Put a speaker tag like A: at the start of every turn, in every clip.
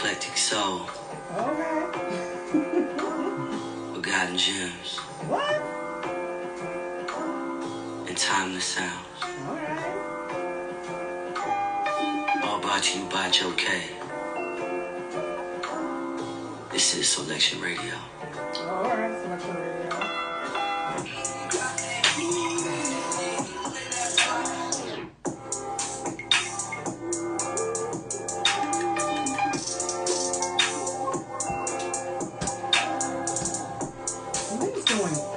A: eclectic soul.
B: Okay.
A: Forgotten gems.
B: What?
A: And timeless sounds.
B: Alright.
A: All brought to you by Joe K. This is Selection Radio.
B: Alright, Selection Radio. What is going on?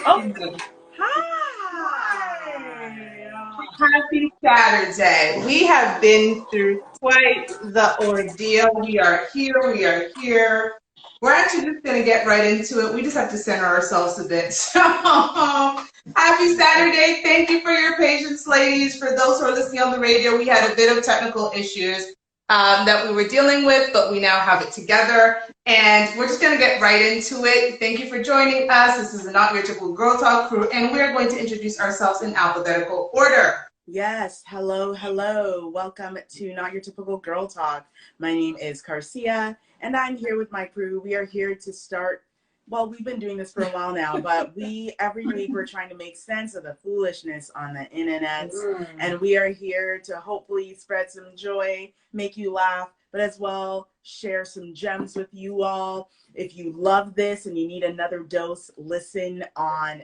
B: Oh, hi! Happy Saturday. We have been through quite the ordeal. We are here. We're actually just going to get right into it. We just have to center ourselves a bit. So, happy Saturday. Thank you for your patience, ladies. For those who are listening on the radio, we had a bit of technical issues that we were dealing with, but we now have it together. And we're just going to get right into it. Thank you for joining us. This is the Not Your Typical Girl Talk crew, and we're going to introduce ourselves in alphabetical order.
C: Yes, hello. Welcome to Not Your Typical Girl Talk. My name is Garcia, and I'm here with my crew. We are here to start, well, we've been doing this for a while now, but every week we're trying to make sense of the foolishness on the internet, and we are here to hopefully spread some joy, make you laugh, but as well share some gems with you all. If you love this and you need another dose, listen on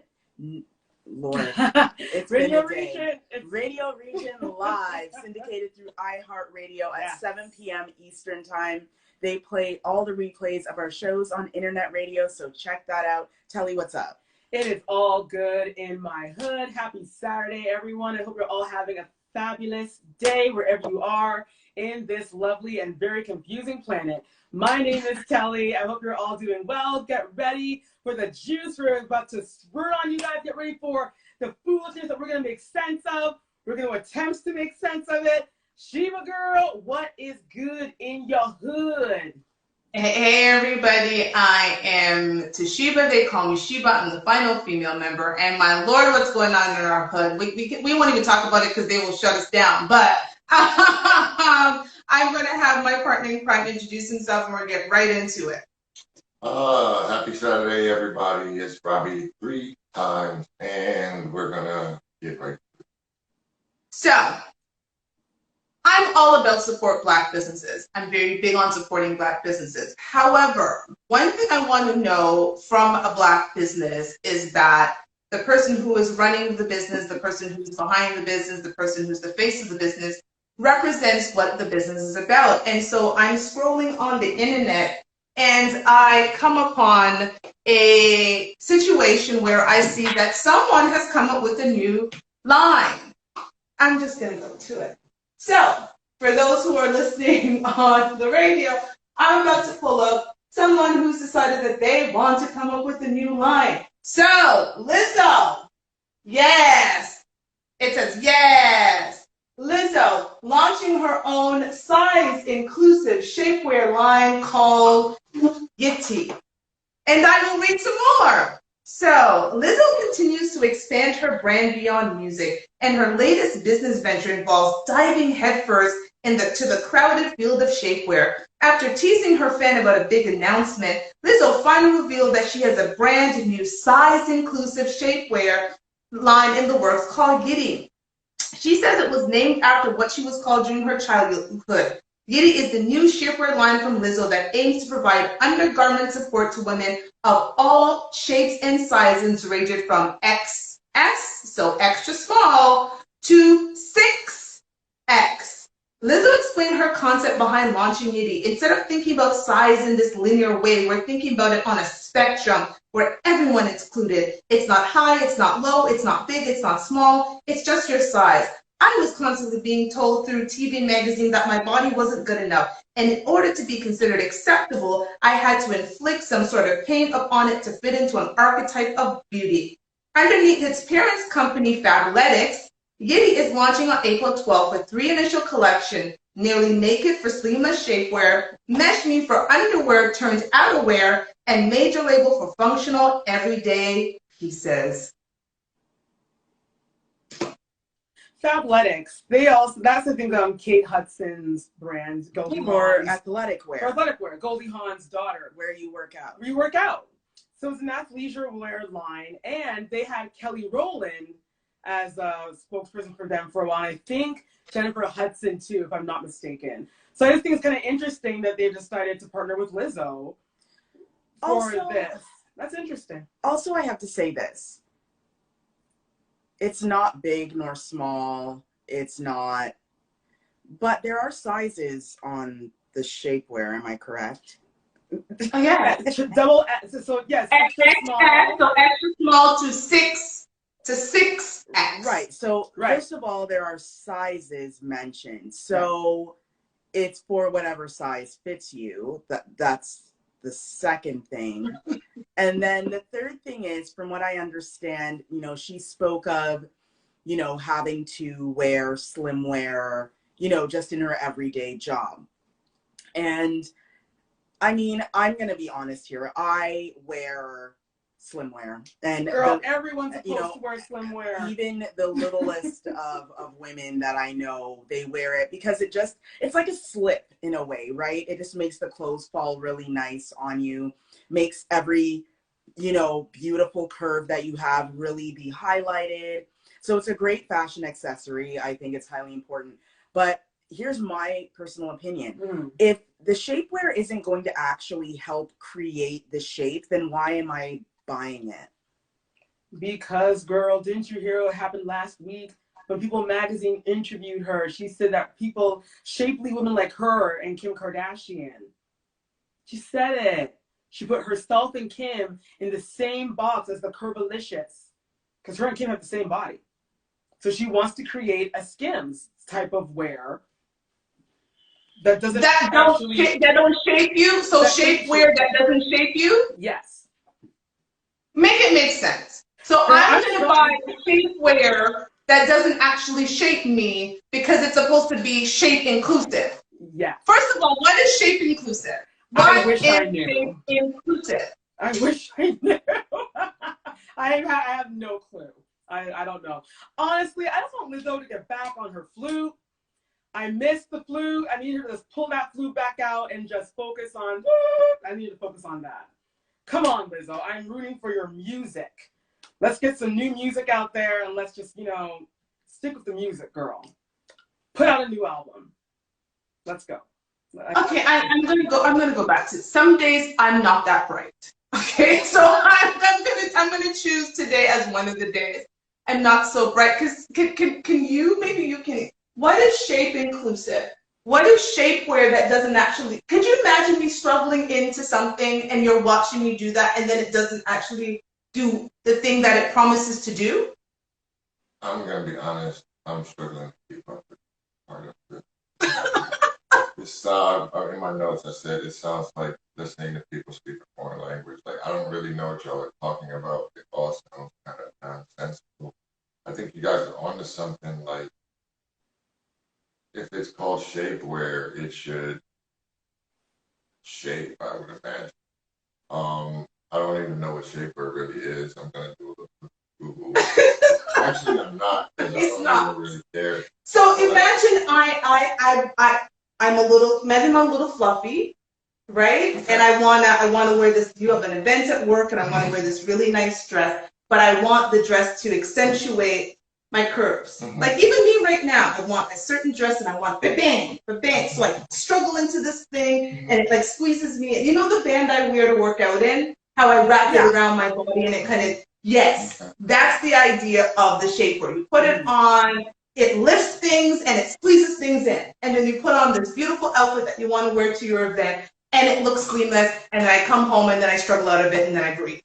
C: Lord, it's
B: Radio
C: been a day. Radio Region live, syndicated through iHeartRadio at 7 p.m. Eastern Time. They play all the replays of our shows on internet radio, so check that out. Telly, what's up?
B: It is all good in my hood. Happy Saturday, everyone. I hope you're all having a fabulous day wherever you are in this lovely and very confusing planet. My name is Telly. I hope you're all doing well. Get ready for the juice we're about to spurt on you guys. Get ready for the foolishness that we're going to make sense of. We're going to attempt to make sense of it. Sheba girl, what is good in your hood?
D: Hey everybody, I am Toshiba. They call me Sheba. I'm the final female member. And my Lord, what's going on in our hood? We won't even talk about it because they will shut us down. But I'm going to have my partner in crime introduce himself and we're going to get right into it.
E: Happy Saturday, everybody. It's Robbie 3 times, and we're going to get right to it.
D: So, I'm all about support Black businesses. I'm very big on supporting Black businesses. However, one thing I want to know from a Black business is that the person who is running the business, the person who's behind the business, the person who's the face of the business, represents what the business is about. And so I'm scrolling on the internet and I come upon a situation where I see that someone has come up with a new line. I'm just going to go to it. So, for those who are listening on the radio, I'm about to pull up someone who's decided that they want to come up with a new line. So, Lizzo, yes. It says yes. Lizzo launching her own size-inclusive shapewear line called Yitty. And I will read some more. So, Lizzo continues to expand her brand beyond music, and her latest business venture involves diving headfirst to the crowded field of shapewear. After teasing her fan about a big announcement, Lizzo finally revealed that she has a brand new size-inclusive shapewear line in the works called Giddy. She says it was named after what she was called during her childhood, Yitty is the new shapewear line from Lizzo that aims to provide undergarment support to women of all shapes and sizes, ranging from XS, so extra small, to 6X. Lizzo explained her concept behind launching Yitty. Instead of thinking about size in this linear way, we're thinking about it on a spectrum where everyone is included. It's not high, it's not low, it's not big, it's not small, it's just your size. I was constantly being told through TV and magazine that my body wasn't good enough. And in order to be considered acceptable, I had to inflict some sort of pain upon it to fit into an archetype of beauty. Underneath its parents' company, Fabletics, Yitty is launching on April 12th with 3 initial collections: Nearly Naked for sleeveless shapewear, Mesh Me for underwear turned outerwear, and Major Label for functional everyday pieces.
F: Fabletics. They also, that's the thing on Kate Hudson's brand, Goldie
C: For
F: Hawn's.
C: athletic
F: For
C: wear,
F: athletic wear, Goldie Hawn's daughter.
C: where you work out.
F: We work out. So it's an athleisure wear line, and they had Kelly Rowland as a spokesperson for them for a while. I think Jennifer Hudson too, if I'm not mistaken. So I just think it's kind of interesting that they've decided to partner with Lizzo for this. That's interesting.
C: Also, I have to say this. It's not big nor small. It's not, but there are sizes on the shapewear. Am I correct?
D: Oh, yeah.
F: Double, so yes, extra small.
D: So extra small to 6X.
C: Right. So first of all, there are sizes mentioned. So it's for whatever size fits you. That's the second thing. And then the third thing is, from what I understand, you know, she spoke of, you know, having to wear slim wear, you know, just in her everyday job. And I mean, I'm going to be honest here. I wear slim wear. And
F: girl, everyone's supposed to wear slim wear.
C: Even the littlest of women that I know, they wear it because it's like a slip in a way, right? It just makes the clothes fall really nice on you, makes every, you know, beautiful curve that you have really be highlighted. So it's a great fashion accessory. I think it's highly important. But here's my personal opinion. If the shapewear isn't going to actually help create the shape, then why am I buying it?
F: Because, girl, didn't you hear what happened last week when People Magazine interviewed her? She said that people, shapely women like her and Kim Kardashian, she said it. She put herself and Kim in the same box as the Curvilicious, because her and Kim have the same body. So she wants to create a Skims type of wear that doesn't
D: that don't shape you. So shapewear that doesn't shape you.
F: Yes.
D: Make it make sense. So I'm going to buy shapewear that doesn't actually shape me because it's supposed to be shape inclusive.
F: Yeah.
D: First of all, what is shape inclusive?
F: I wish I knew.
D: Shape inclusive?
F: I wish I knew. I have no clue. I don't know. Honestly, I just want Lizzo to get back on her flute. I missed the flute. I need her to just pull that flute back out and just focus on, I need to focus on that. Come on, Lizzo. I'm rooting for your music. Let's get some new music out there and let's just, you know, stick with the music, girl. Put out a new album. Let's go.
D: Okay, I'm gonna go back to it. Some days I'm not that bright. Okay, so I'm gonna choose today as one of the days I'm not so bright. Cause can you, maybe you can, what is shape inclusive? What is shapewear that doesn't actually, could you imagine me struggling into something and you're watching me do that and then it doesn't actually do the thing that it promises to do?
E: I'm gonna be honest, I'm struggling to keep up with part of it. It's in my notes I said it sounds like listening to people speak a foreign language. Like I don't really know what y'all are talking about. It all sounds kind of nonsensical. I think you guys are onto something. Like if it's called shapewear, it should shape, I would imagine. I don't even know what shapewear really is. I'm gonna do a little Google. Actually, I'm not.
D: It's not.
E: Really care.
D: So imagine I'm a little fluffy, right?
E: Okay.
D: And I wanna wear this. You have an event at work, and I wanna wear this really nice dress, but I want the dress to accentuate my curves.
E: Mhm.
D: Like even me right now, I want a certain dress and I want the bang. So I struggle into this thing and it like squeezes me. You know the band I wear to work out in? How I wrap it around my body and it kind of, yes,
E: Okay.
D: that's the idea of the shapewear. You put it on, it lifts things and it squeezes things in. And then you put on this beautiful outfit that you want to wear to your event and it looks seamless. And then I come home and then I struggle out of it and then I breathe.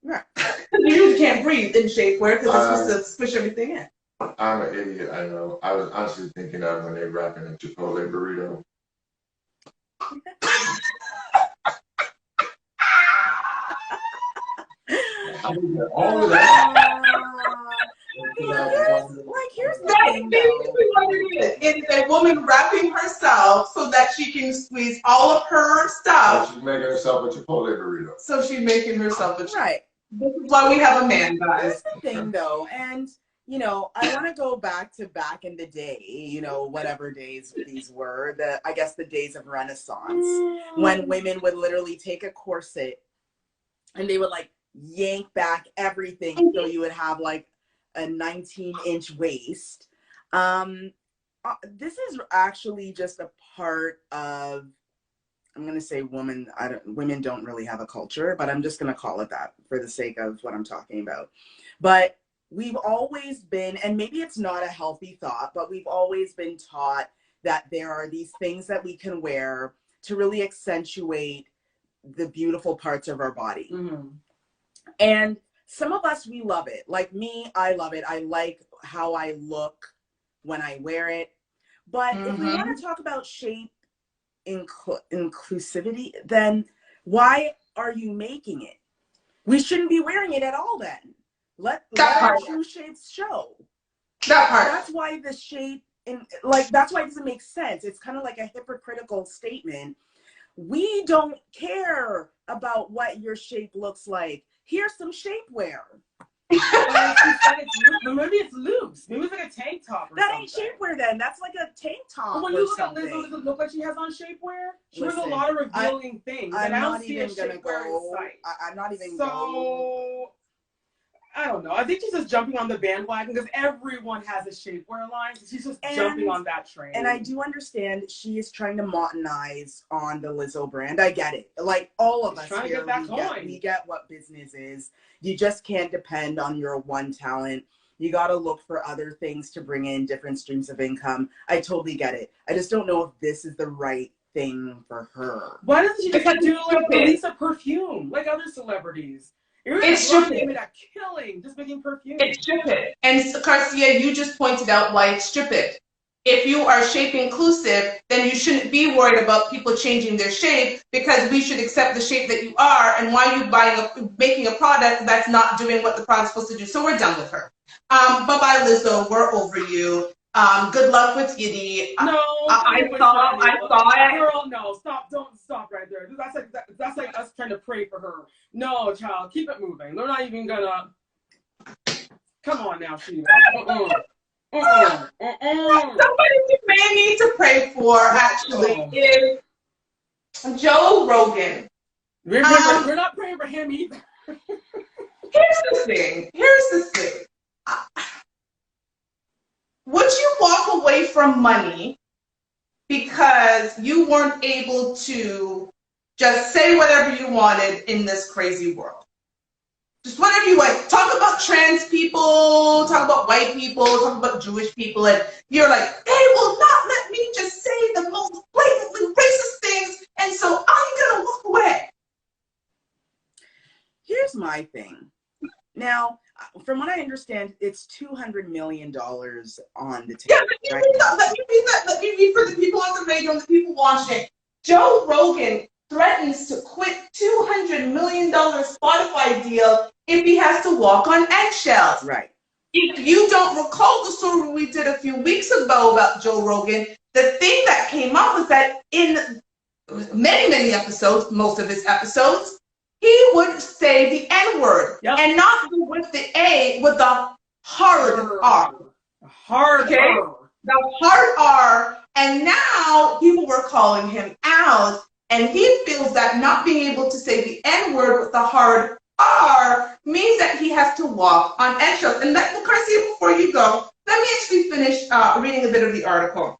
C: Right.
D: You usually can't breathe in shapewear because it's supposed to squish everything in.
E: I'm an idiot, I know. I was honestly thinking that when they wrapping a Chipotle burrito. All of that.
C: Here's the
D: That's
C: thing,
D: basically what it is. It is a woman wrapping herself so that she can squeeze all of her stuff.
E: She's making herself a Chipotle burrito.
D: So she's making herself a
C: right.
D: This is why we have a man, guys.
C: Here's the thing, though, and you know, I want to go back in the day, you know, whatever days these were, I guess the days of Renaissance, when women would literally take a corset and they would like yank back everything so you would have like a 19-inch waist. This is actually just a part of, I'm going to say women don't really have a culture, but I'm just going to call it that for the sake of what I'm talking about. But we've always been, and maybe it's not a healthy thought, but we've always been taught that there are these things that we can wear to really accentuate the beautiful parts of our body.
F: Mm-hmm.
C: And some of us, we love it. Like me, I love it. I like how I look when I wear it. But if we want to talk about shape inclusivity, then why are you making it? We shouldn't be wearing it at all then. Let our true shapes show.
D: That part.
C: That's why the shape, that's why it doesn't make sense. It's kind of like a hypocritical statement. We don't care about what your shape looks like. Here's some shapewear.
F: Maybe it's loose. Maybe it's like a tank top or
C: that
F: something.
C: Ain't shapewear then. That's like a tank top.
F: But when you look at Lizzo, does it look like she has on shapewear? She wears a lot of revealing things.
C: I'm
F: and I don't
C: not
F: see
C: even
F: a
C: gonna
F: shapewear
C: go.
F: in sight.
C: I'm not even
F: So, I don't know. I think she's just jumping on the bandwagon because everyone has a shapewear line. So she's just jumping on that train.
C: And I do understand she is trying to modernize on the Lizzo brand. I get it. Like all of us here, we get what business is. You just can't depend on your one talent. You got to look for other things to bring in different streams of income. I totally get it. I just don't know if this is the right thing for her.
F: Why doesn't she just do like release a perfume like other celebrities?
D: It's stupid.
F: Made a killing just making perfume.
D: It's stupid. And Garcia, you just pointed out why it's stupid. If you are shape inclusive, then you shouldn't be worried about people changing their shape because we should accept the shape that you are. And why are you making a product that's not doing what the product's supposed to do? So we're done with her. Bye-bye, Lizzo. We're over you. Good luck with Yiddy.
F: No,
D: I saw it.
F: Girl, no, stop! Don't stop right there. That's like us trying to pray for her. No, child, keep it moving. They're not even gonna. Come on now, Sheila.
D: Somebody you may need to pray for actually is Joe Rogan.
F: We're not praying for him either.
D: Here's the thing. Would you walk away from money because you weren't able to just say whatever you wanted in this crazy world? Just whatever you want. Talk about trans people, talk about white people, talk about Jewish people, and you're like, they will not let me just say the most blatantly racist things, and so I'm gonna walk away.
C: Here's my thing. Now, from what I understand, it's $200 million on the table.
D: Yeah, let me read for the people on the radio and the people watching. Joe Rogan threatens to quit $200 million Spotify deal if he has to walk on eggshells.
C: Right.
D: If you don't recall the story we did a few weeks ago about Joe Rogan, the thing that came up was that in many episodes, most of his episodes, he would say the N-word, and not with the A, with the hard R. The hard R, and now people were calling him out, and he feels that not being able to say the N-word with the hard are means that he has to walk on eggshells. And that, Garcia, before you go, let me actually finish reading a bit of the article.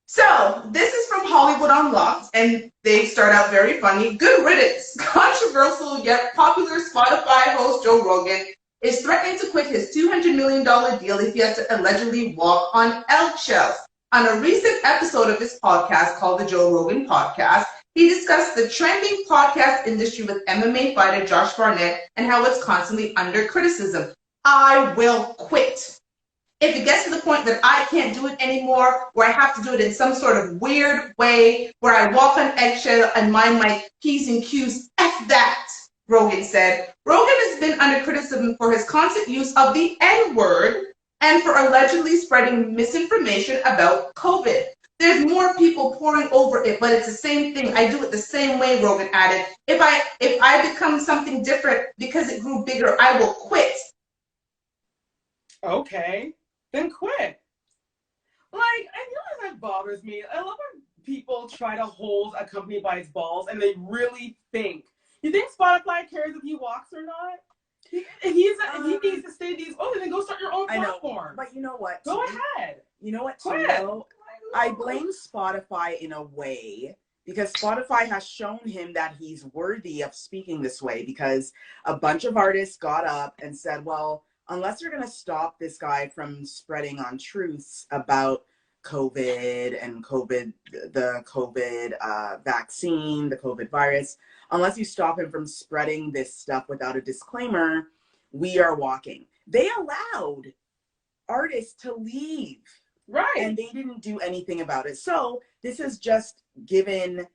D: So this is from Hollywood Unlocked, and they start out very funny. Good riddance. Controversial yet popular Spotify host Joe Rogan is threatening to quit his $200 million deal if he has to allegedly walk on eggshells. On a recent episode of his podcast called The Joe Rogan Podcast, he discussed the trending podcast industry with MMA fighter Josh Barnett and how it's constantly under criticism. I will quit. If it gets to the point that I can't do it anymore, where I have to do it in some sort of weird way, where I walk on eggshell and mind my P's and Q's, F that, Rogan said. Rogan has been under criticism for his constant use of the N-word and for allegedly spreading misinformation about COVID. There's more people pouring over it, but it's the same thing. I do it the same way, Rogan added. If I become something different because it grew bigger, I will quit.
F: Okay, then quit. Like, and you know that bothers me? I love when people try to hold a company by its balls and they really think. You think Spotify cares if he walks or not? If he needs to stay these, then go start your own platform.
C: But you know what?
F: Go ahead.
C: You know what,
F: Quit.
C: Tito? I blame Spotify in a way because Spotify has shown him that he's worthy of speaking this way because a bunch of artists got up and said, well, unless you're going to stop this guy from spreading untruths about COVID and the COVID vaccine, the COVID virus, unless you stop him from spreading this stuff without a disclaimer, we are walking. They allowed artists to leave.
F: Right.
C: And they didn't do anything about it. So this has just given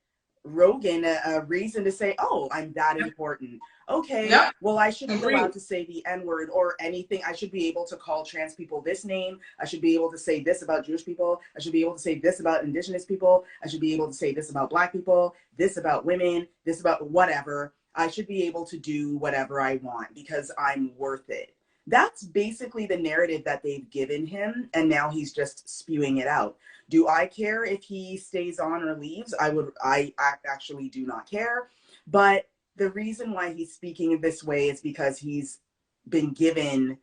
C: Rogan a reason to say, oh, I'm that important. Okay, well, I should be allowed to say the N-word or anything. I should be able to call trans people this name. I should be able to say this about Jewish people. I should be able to say this about indigenous people. I should be able to say this about Black people, this about women, this about whatever. I should be able to do whatever I want because I'm worth it. That's basically the narrative that they've given him, and now he's just spewing it out. Do I care if he stays on or leaves? I actually do not care. But the reason why he's speaking this way is because he's been given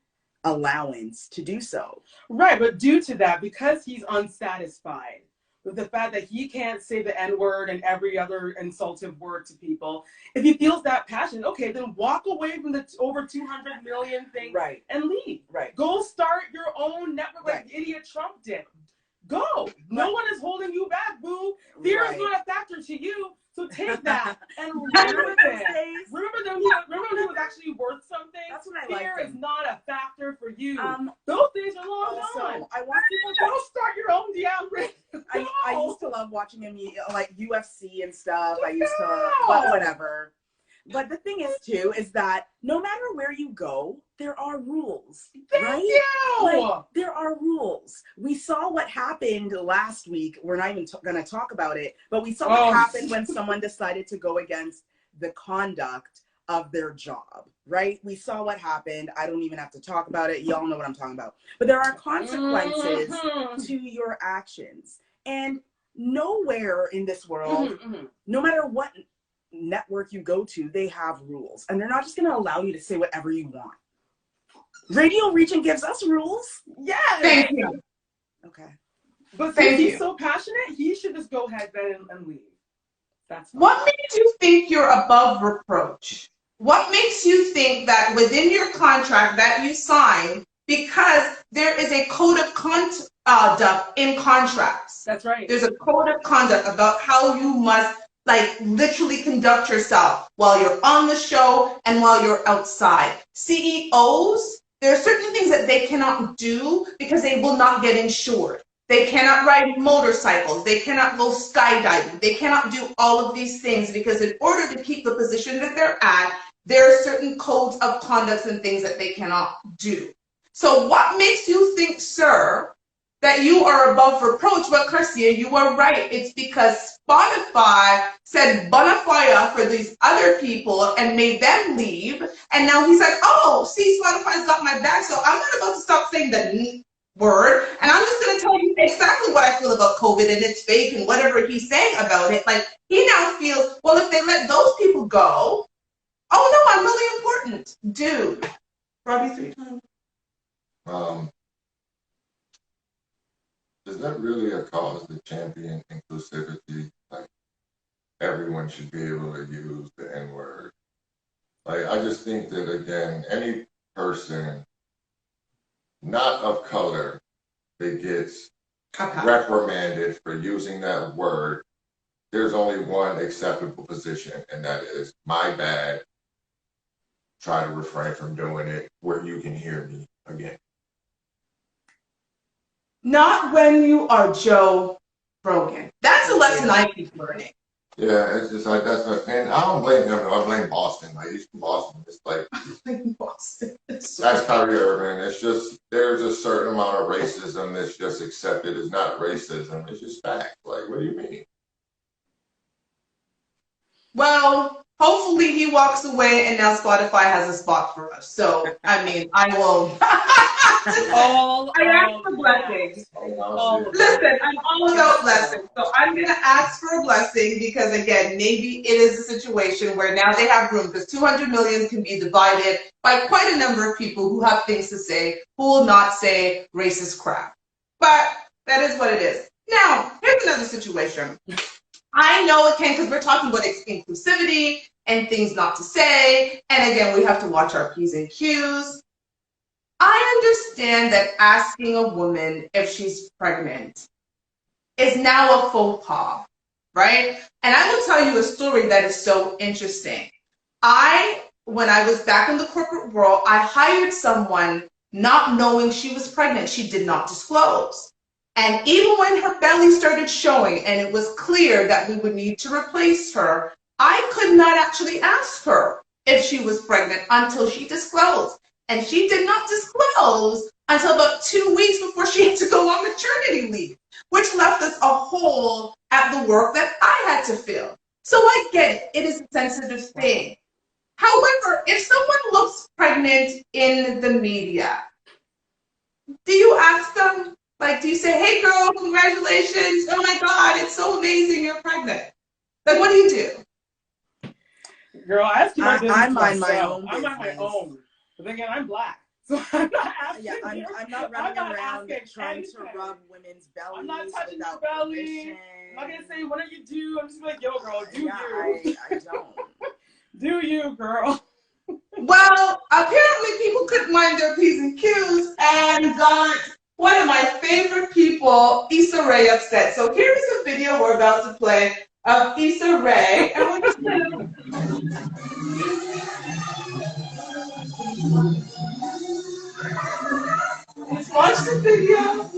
C: allowance to do so.
F: Right, but due to that, because he's unsatisfied with the fact that he can't say the N-word and every other insultive word to people, if he feels that passion, okay, then walk away from the over 200 million thing and leave.
C: Right.
F: Go start your own network like idiot Trump did. Go. No one is holding you back, boo. Fear is not a factor to you. So take that and remember this. Remember when he was actually worth something?
C: That's what I
F: Fear
C: like.
F: is not a factor for you. Those days are long gone.
C: I want people to
F: go start your own damn
C: I used to love watching him, like UFC and stuff. I used to, whatever. But the thing is, too, is that no matter where you go, there are rules, right? Like, there are rules. We saw what happened last week. We're not even going to talk about it, but we saw what happened when someone decided to go against the conduct of their job, right? We saw what happened. I don't even have to talk about it. Y'all know what I'm talking about. But there are consequences to your actions. And nowhere in this world, no matter what network you go to, they have rules, and they're not just going to allow you to say whatever you want. Radio Region gives us rules.
F: Yes.
D: Thank you.
C: Okay.
F: But since he's so passionate, he should just go ahead then and leave. That's fine.
D: What makes you think you're above reproach? What makes you think that within your contract that you sign, because there is a code of conduct in contracts.
F: That's right.
D: There's a code of conduct about how you must literally conduct yourself while you're on the show and while you're outside. CEOs, there are certain things that they cannot do because they will not get insured. They cannot ride motorcycles. They cannot go skydiving. They cannot do all of these things because in order to keep the position that they're at, there are certain codes of conduct and things that they cannot do. So what makes you think, sir, that you are above reproach? But Garcia, you are right. It's because Spotify said bona fide for these other people and made them leave. And now he's like, oh, see, Spotify's got my back, so I'm not about to stop saying the word. And I'm just going to tell you exactly what I feel about COVID and it's fake and whatever he's saying about it. Like, he now feels, well, if they let those people go, oh no, I'm really important dude. Robbie 3 times.
E: Is that really a cause to champion inclusivity? Like, everyone should be able to use the N-word. Like, I just think that, again, any person not of color that gets reprimanded for using that word, there's only one acceptable position, and that is, my bad. Try to refrain from doing it where you can hear me again.
D: Not when you are Joe Rogan. That's a lesson I keep learning.
E: Yeah, it's just like and I don't blame him. I blame Boston. Like, he's from Boston. It's like
D: Boston.
E: that's Kyrie Irving. It's just there's a certain amount of racism that's just accepted. It's not racism. It's just fact. Like, what do you mean?
D: Well, hopefully he walks away and now Spotify has a spot for us. So, I mean, I will. I ask for blessings. Listen, I'm all about blessings. So I'm going to ask for a blessing because, again, maybe it is a situation where now they have room because 200 million can be divided by quite a number of people who have things to say, who will not say racist crap. But that is what it is. Now, here's another situation. I know it can, because we're talking about inclusivity and things not to say. And again, we have to watch our P's and Q's. I understand that asking a woman if she's pregnant is now a faux pas, right? And I will tell you a story that is so interesting. When I was back in the corporate world, I hired someone not knowing she was pregnant. She did not disclose. And even when her belly started showing and it was clear that we would need to replace her, I could not actually ask her if she was pregnant until she disclosed. And she did not disclose until about 2 weeks before she had to go on maternity leave, which left us a hole at the work that I had to fill. So I get it. It is a sensitive thing. However, if someone looks pregnant in the media, do you ask them? Like, do you say, hey, girl, congratulations. Oh, my God, it's so amazing you're pregnant. Like, what do you do?
F: Girl, I ask you my business
C: I mind my
F: myself.
C: own
F: I mind my
C: business.
F: own. But then again, I'm black. So I'm not asking.
C: Yeah, I'm not running around trying to rub women's bellies.
F: I'm not touching your
C: without
F: belly.
C: permission.
F: I'm not going to say, what do you do? I'm just like, yo, girl, do
C: yeah,
F: you.
C: I don't.
F: Do you, girl.
D: Well, apparently people couldn't mind their P's and Q's and got one of my favorite people, Issa Rae, upset. So here's a video we're about to play of Issa Rae. And we're just gonna... Let's watch the video.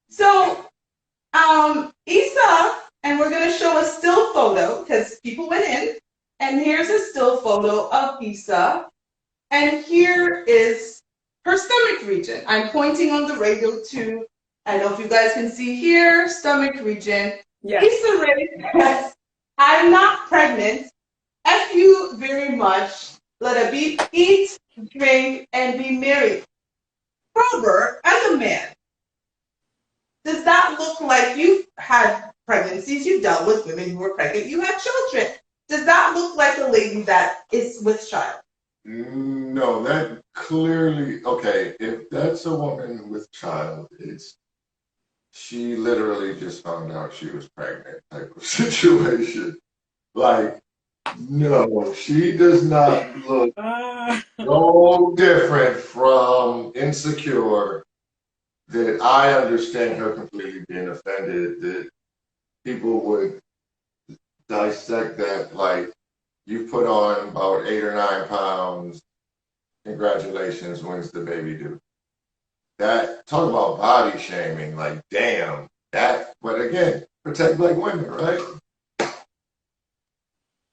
D: So, Issa, and we're going to show a still photo because people went in. And here's a still photo of Issa. And here is her stomach region. I'm pointing on the radio to, I don't know if you guys can see here, stomach region.
F: Yes.
D: Issa Rae says, I'm not pregnant. F you very much. Let her eat, drink, and be merry. Robert, as a man, does that look like you've had pregnancies, you've dealt with women who are pregnant, you have children? Does that look like a lady that is with child?
E: No, that clearly, okay, if that's a woman with child, she literally just found out she was pregnant type of situation. Like, no, she does not look so different from Insecure that I understand her completely being offended that people would dissect that like you put on about 8 or 9 pounds. Congratulations, when's the baby due? That, talk about body shaming, like damn, that, but again, protect black women, right?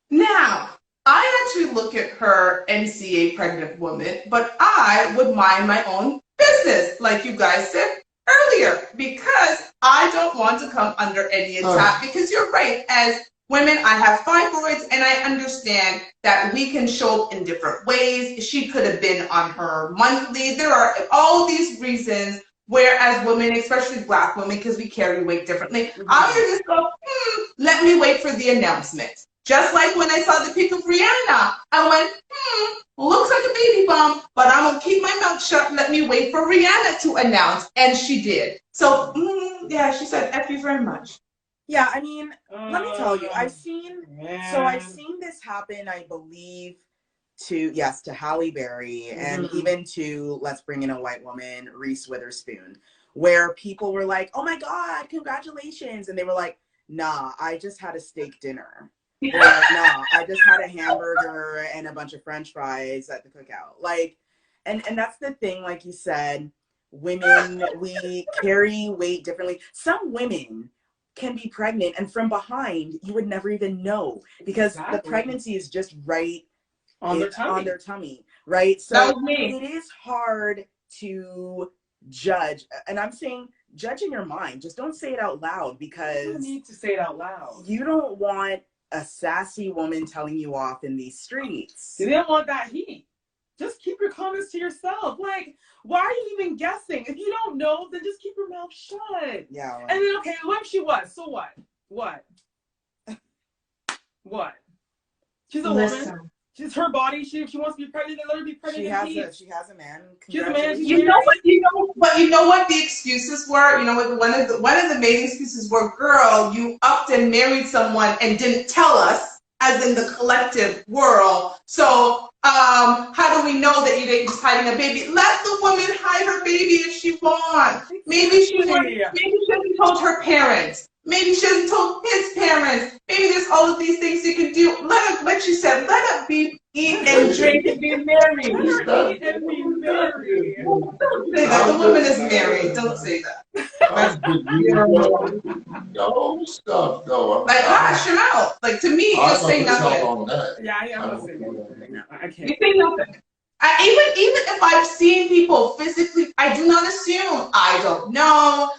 D: Now, I actually look at her and see a pregnant woman, but I would mind my own business, like you guys said earlier, because I don't want to come under any attack, because you're right, as women, I have fibroids, and I understand that we can show up in different ways. She could have been on her monthly. There are all these reasons Whereas women, especially Black women, because we carry weight differently, I would just go, let me wait for the announcement. Just like when I saw the pic of Rihanna, I went, looks like a baby bump, but I'm going to keep my mouth shut. Let me wait for Rihanna to announce. And she did. So, yeah, she said, F you very much.
C: Yeah, I mean, let me tell you, I've seen this happen, I believe, to Halle Berry and even to, let's bring in a white woman, Reese Witherspoon, where people were like, oh my God, congratulations. And they were like, nah, I just had a steak dinner. Or, nah, I just had a hamburger and a bunch of French fries at the cookout. Like, and that's the thing, like you said, women, we carry weight differently. Some women can be pregnant and from behind you would never even know because the pregnancy is just right on their tummy, right? So it is hard to judge, and I'm saying judge in your mind, just don't say it out loud, because
F: you need to say it out loud.
C: You don't want a sassy woman telling you off in these streets.
F: You didn't want that heat. Just keep your comments to yourself. Like, why are you even guessing? If you don't know, then just keep your mouth shut.
C: Yeah. Right.
F: And then, okay, what if she was? So what? What? She's a woman. She's her body. If she wants to be pregnant, then let her be pregnant.
C: She has a man.
F: She's a man.
D: You know what the excuses were? You know what one of the main excuses were, girl, you upped and married someone and didn't tell us, as in the collective world. So how do we know that you ain't just hiding a baby? Let the woman hide her baby if she wants. Maybe she hasn't told her parents. Maybe she hasn't told his parents. Maybe there's all of these things you can do. Let her, like she said, let her eat and drink and be married.
F: Eat and be married.
D: Don't say that. The woman is married. Don't say that.
E: No, stop. No,
D: like, hash him out. Like, to me, just say nothing.
F: Yeah, I'm not saying anything. I can't.
D: You say nothing. Even if I've seen people physically, I do not assume. I don't know.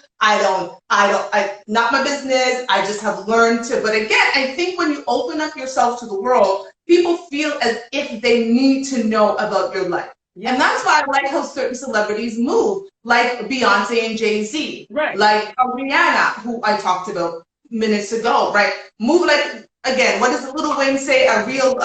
D: Not my business. I just have learned to. But again, I think when you open up yourself to the world, people feel as if they need to know about your life. Yeah. And that's why I like how certain celebrities move, like Beyonce and Jay-Z,
F: right? Like
D: Rihanna, who I talked about minutes ago, right? Move like, again, what does the Little Wayne say? A real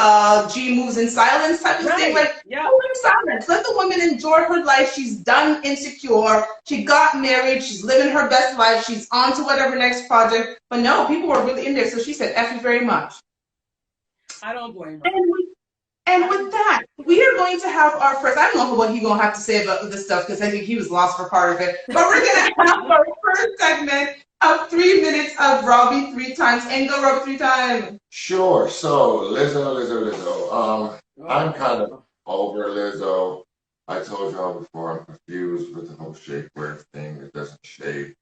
D: G moves in silence type of thing. Like, move in silence. Let the woman enjoy her life. She's done Insecure. She got married. She's living her best life. She's on to whatever next project. But no, people were really in there. So she said, F you very much.
F: I don't blame her.
D: And with that, we are going to have our first, I don't know what he's going to have to say about this stuff, because I think he was lost for part of it. But we're going to have our first segment of 3 minutes of Robbie 3 times. And go, Robbie, 3 times.
E: Sure. So, Lizzo. I'm kind of over Lizzo. I told y'all before, I'm confused with the whole shapewear thing. It doesn't shape.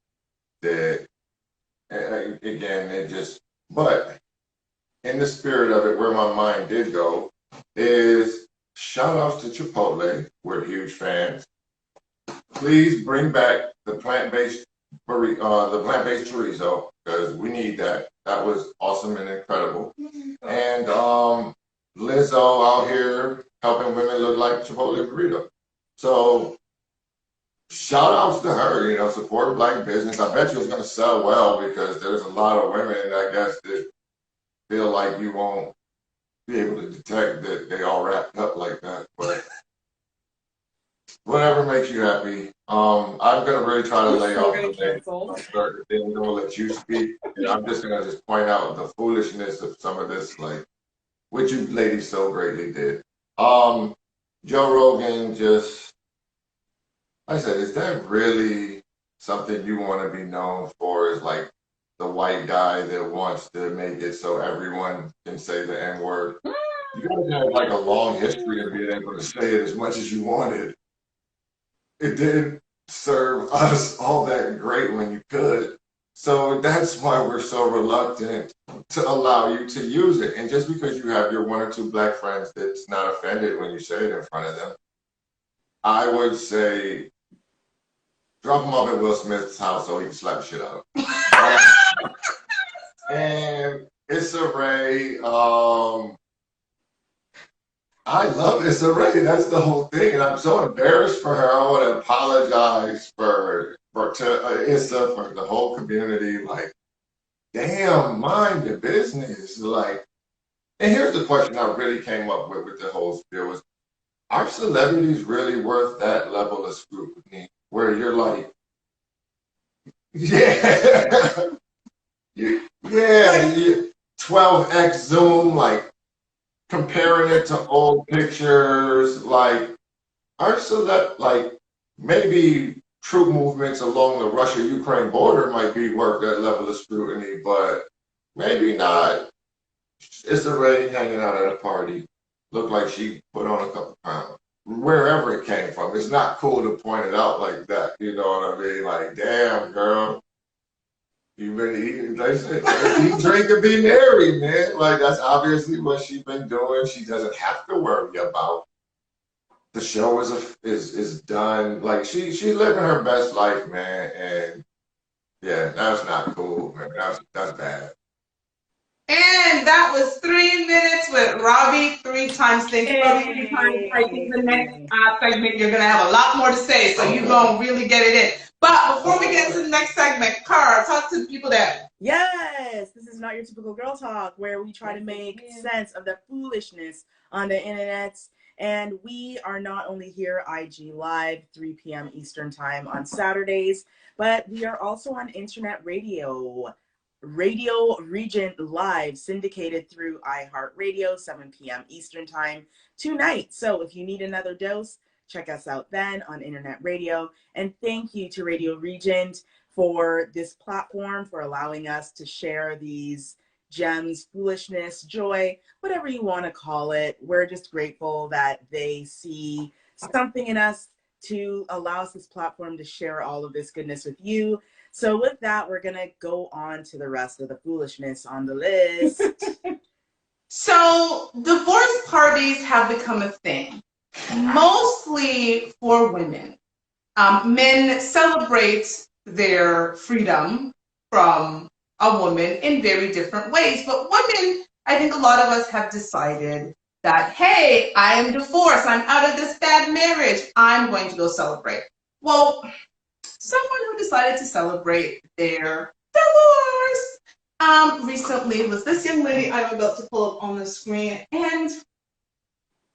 E: That, again, but in the spirit of it, where my mind did go, is shout outs to Chipotle. We're huge fans. Please bring back the plant-based chorizo, because we need that. That was awesome and incredible. And Lizzo out here helping women look like Chipotle burrito. So shout outs to her, support Black business. I bet you it's going to sell well, because there's a lot of women, I guess, that feel like you won't be able to detect that they all wrapped up like that. But whatever makes you happy. I'm gonna really try to lay off the name. Then we're gonna let you speak. And I'm just gonna point out the foolishness of some of this, like what you ladies so greatly did. Joe Rogan I said, is that really something you want to be known for? Is like the white guy that wants to make it so everyone can say the N-word? You guys have like a long history of being able to say it as much as you wanted. It didn't serve us all that great when you could. So that's why we're so reluctant to allow you to use it. And just because you have your 1 or 2 Black friends that's not offended when you say it in front of them, I would say drop him off at Will Smith's house so he can slap the shit out of him. And Issa Rae, I I love Issa Rae. That's the whole thing, and I'm so embarrassed for her. I want to apologize to Issa, for the whole community. Like, damn, mind your business. Like, and here's the question I really came up with the whole spiel was: are celebrities really worth that level of scrutiny? Where you're like, yeah, yeah, 12x zoom, like comparing it to old pictures, like aren't like maybe troop movements along the Russia-Ukraine border might be worth that level of scrutiny, but maybe not. It's already hanging out at a party. Looked like she put on a couple pounds. Wherever it came from. It's not cool to point it out like that. You know what I mean? Like, damn, girl. You been eating, they said, eat, drink, and be merry, man. Like, that's obviously what she's been doing. She doesn't have to worry about. The show is done. Like, she's living her best life, man. And, yeah, that's not cool, man. That's bad.
D: And that was 3 minutes with Robbie 3 times. Thank you, Robbie, 3 times. I think the next segment you're going to have a lot more to say, so you're going to really get it in. But before we get to the next segment, Cara, talk to the people there.
C: Yes, this is Not Your Typical Girl Talk, where we try to make sense of the foolishness on the internet. And we are not only here IG Live, 3 p.m. Eastern Time on Saturdays, but we are also on internet radio. Radio Regent Live, syndicated through iHeartRadio, 7 p.m. Eastern Time tonight. So if you need another dose, check us out then on internet radio. And thank you to Radio Regent for this platform, for allowing us to share these gems, foolishness, joy, whatever you want to call it. We're just grateful that they see something in us to allow us this platform to share all of this goodness with you. So with that, we're going to go on to the rest of the foolishness on the list.
D: So divorce parties have become a thing, mostly for women. Men celebrate their freedom from a woman in very different ways. But women, I think a lot of us have decided that, hey, I am divorced. I'm out of this bad marriage. I'm going to go celebrate. Well, someone who decided to celebrate their divorce recently was this young lady I'm about to pull up on the screen. And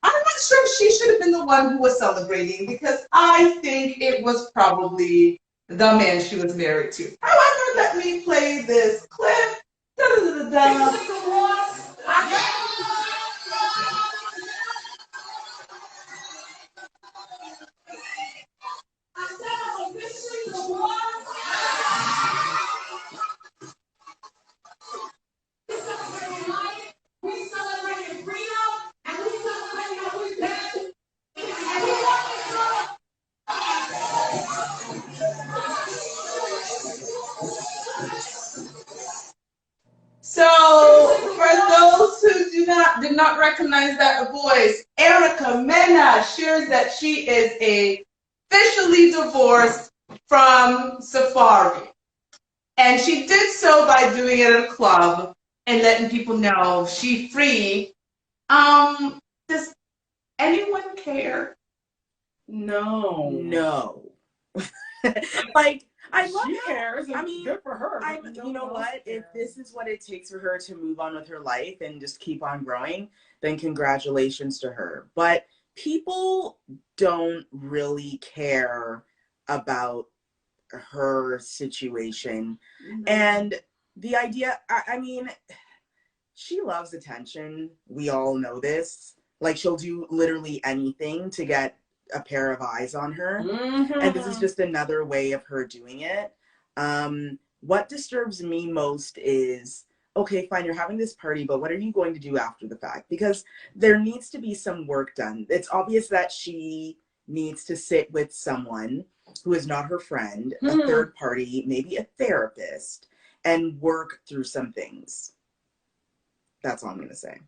D: I'm not sure she should have been the one who was celebrating, because I think it was probably the man she was married to. However, let me play this clip. So, for those who did not recognize that voice, Erica Mena shares that she is officially divorced from Safari. And she did so by doing it at a club and letting people know she's free. Does anyone care?
F: No.
C: No. Like, I love
F: she cares.
C: I mean,
F: good for her.
C: You know what? If this is what it takes for her to move on with her life and just keep on growing, then congratulations to her. But people don't really care about her situation. Mm-hmm. And the idea, I mean, she loves attention. We all know this. Like, she'll do literally anything to get a pair of eyes on her. Mm-hmm. And this is just another way of her doing it. What disturbs me most is, okay, fine, you're having this party, but what are you going to do after the fact? Because there needs to be some work done. It's obvious that she needs to sit with someone who is not her friend, a third party, maybe a therapist, and work through some things. That's all I'm going to say.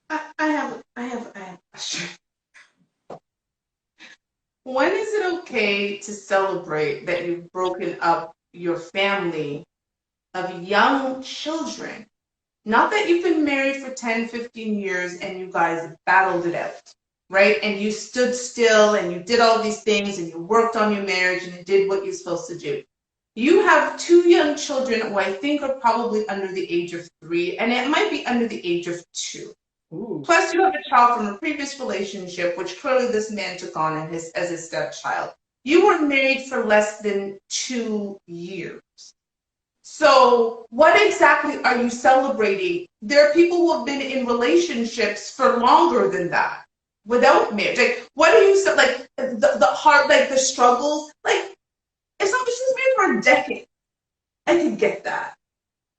D: I have a question. When is it okay to celebrate that you've broken up your family of young children Not that you've been married for 10, 15 years and you guys battled it out, right? And you stood still and you did all these things and you worked on your marriage and you did what you're supposed to do. You have 2 young children who I think are probably under the age of 3, and it might be under the age of 2.
F: Ooh.
D: Plus, you have a child from a previous relationship, which clearly this man took on as his stepchild. You were married for less than 2 years. So what exactly are you celebrating? There are people who have been in relationships for longer than that without marriage. Like, what are you, like, the heart, like the struggles? Like, if she's married for a decade, I could get that.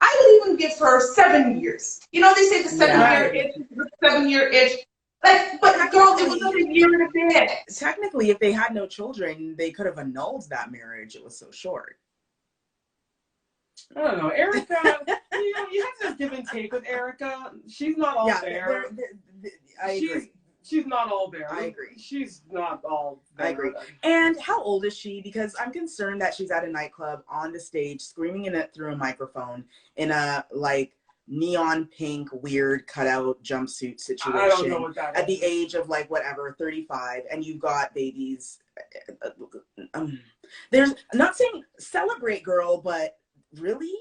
D: I would even give her 7 years. You know, they say the 7-year itch, the 7-year itch. Like, but girl, it was only a year and a bit.
C: Technically, if they had no children, they could have annulled that marriage. It was so short.
F: I don't know, Erica. You have to just give and take with Erica. She's not all there.
C: I agree.
F: She's not all there.
C: I agree.
F: She's not all there.
C: I agree. And how old is she? Because I'm concerned that she's at a nightclub on the stage screaming in it through a microphone in a like neon pink weird cutout jumpsuit situation.
F: I don't know what that is.
C: At the age of like whatever 35, and you've got babies. There's, I'm not saying celebrate, girl, but really?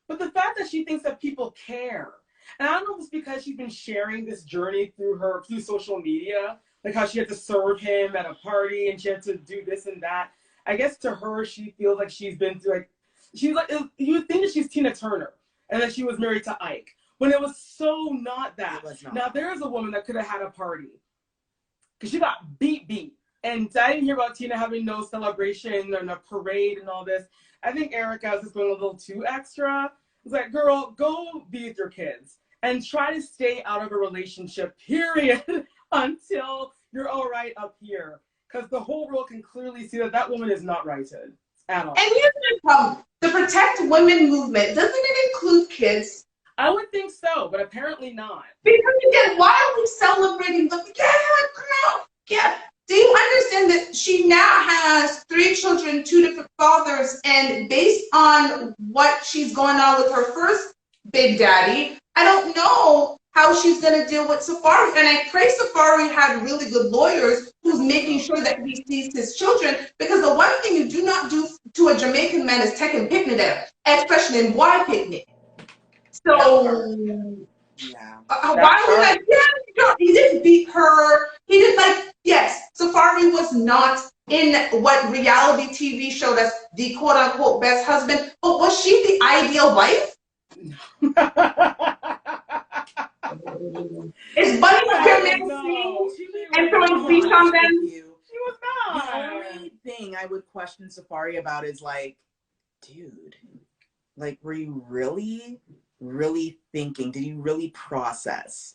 F: But the fact that she thinks that people care. And I don't know if it's because she's been sharing this journey through social media, like how she had to serve him at a party and she had to do this and that. I guess to her, she feels like she's been through you would think that she's Tina Turner and that she was married to Ike, when it was so not that.
C: It was not.
F: Now there is a woman that could have had a party because she got beat. And I didn't hear about Tina having no celebration and a parade and all this. I think Erica is just going a little too extra. It's like, girl, go be with your kids and try to stay out of a relationship, period, until you're all right up here. Because the whole world can clearly see that that woman is not righted at all.
D: And here's the problem. The Protect Women movement, doesn't it include kids?
F: I would think so, but apparently not.
D: Because again, why are we celebrating the, yeah. Do you understand that she now has 3 children, 2 different fathers, and based on what she's going on with her first big daddy, I don't know how she's going to deal with Safari. And I pray Safari had really good lawyers who's making sure that he sees his children, because the one thing you do not do to a Jamaican man is take him picnic there, especially in Y picnic. So,
C: Yeah.
D: why was that? Yeah, he didn't beat her. He didn't yes, Safari was not in what reality TV showed us the quote-unquote best husband, but was she the ideal wife? Is Bunny Pyramid and throwing bleach on them?
F: She was not.
C: The only thing I would question Safari about is like, dude, like, were you really thinking? Did you really process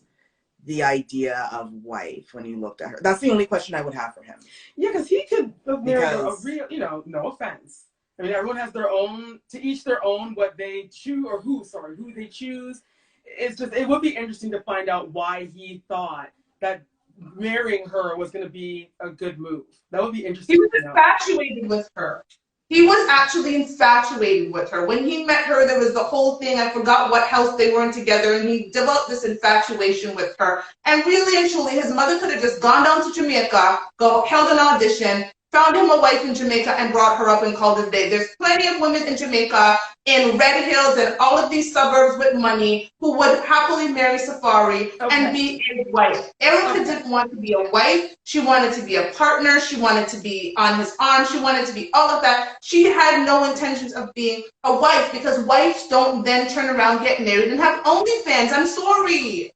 C: the idea of wife when you looked at her? That's the only question I would have for him.
F: Yeah, because he could marry a real, no offense. I mean, everyone has their own, to each their own, what they choose, or who they choose. It's just, it would be interesting to find out why he thought that marrying her was going to be a good move. That would be interesting.
D: He was infatuated with her. He was actually infatuated with her. When he met her, there was the whole thing. I forgot what house they were in together, and he developed this infatuation with her. And really and truly, his mother could have just gone down to Jamaica, held an audition, found him a wife in Jamaica, and brought her up and called it a day. There's plenty of women in Jamaica, in Red Hills, and all of these suburbs with money who would happily marry Safari and be his wife. Erica didn't want to be a wife. She wanted to be a partner. She wanted to be on his arm. She wanted to be all of that. She had no intentions of being a wife, because wives don't then turn around, get married, and have OnlyFans. I'm sorry.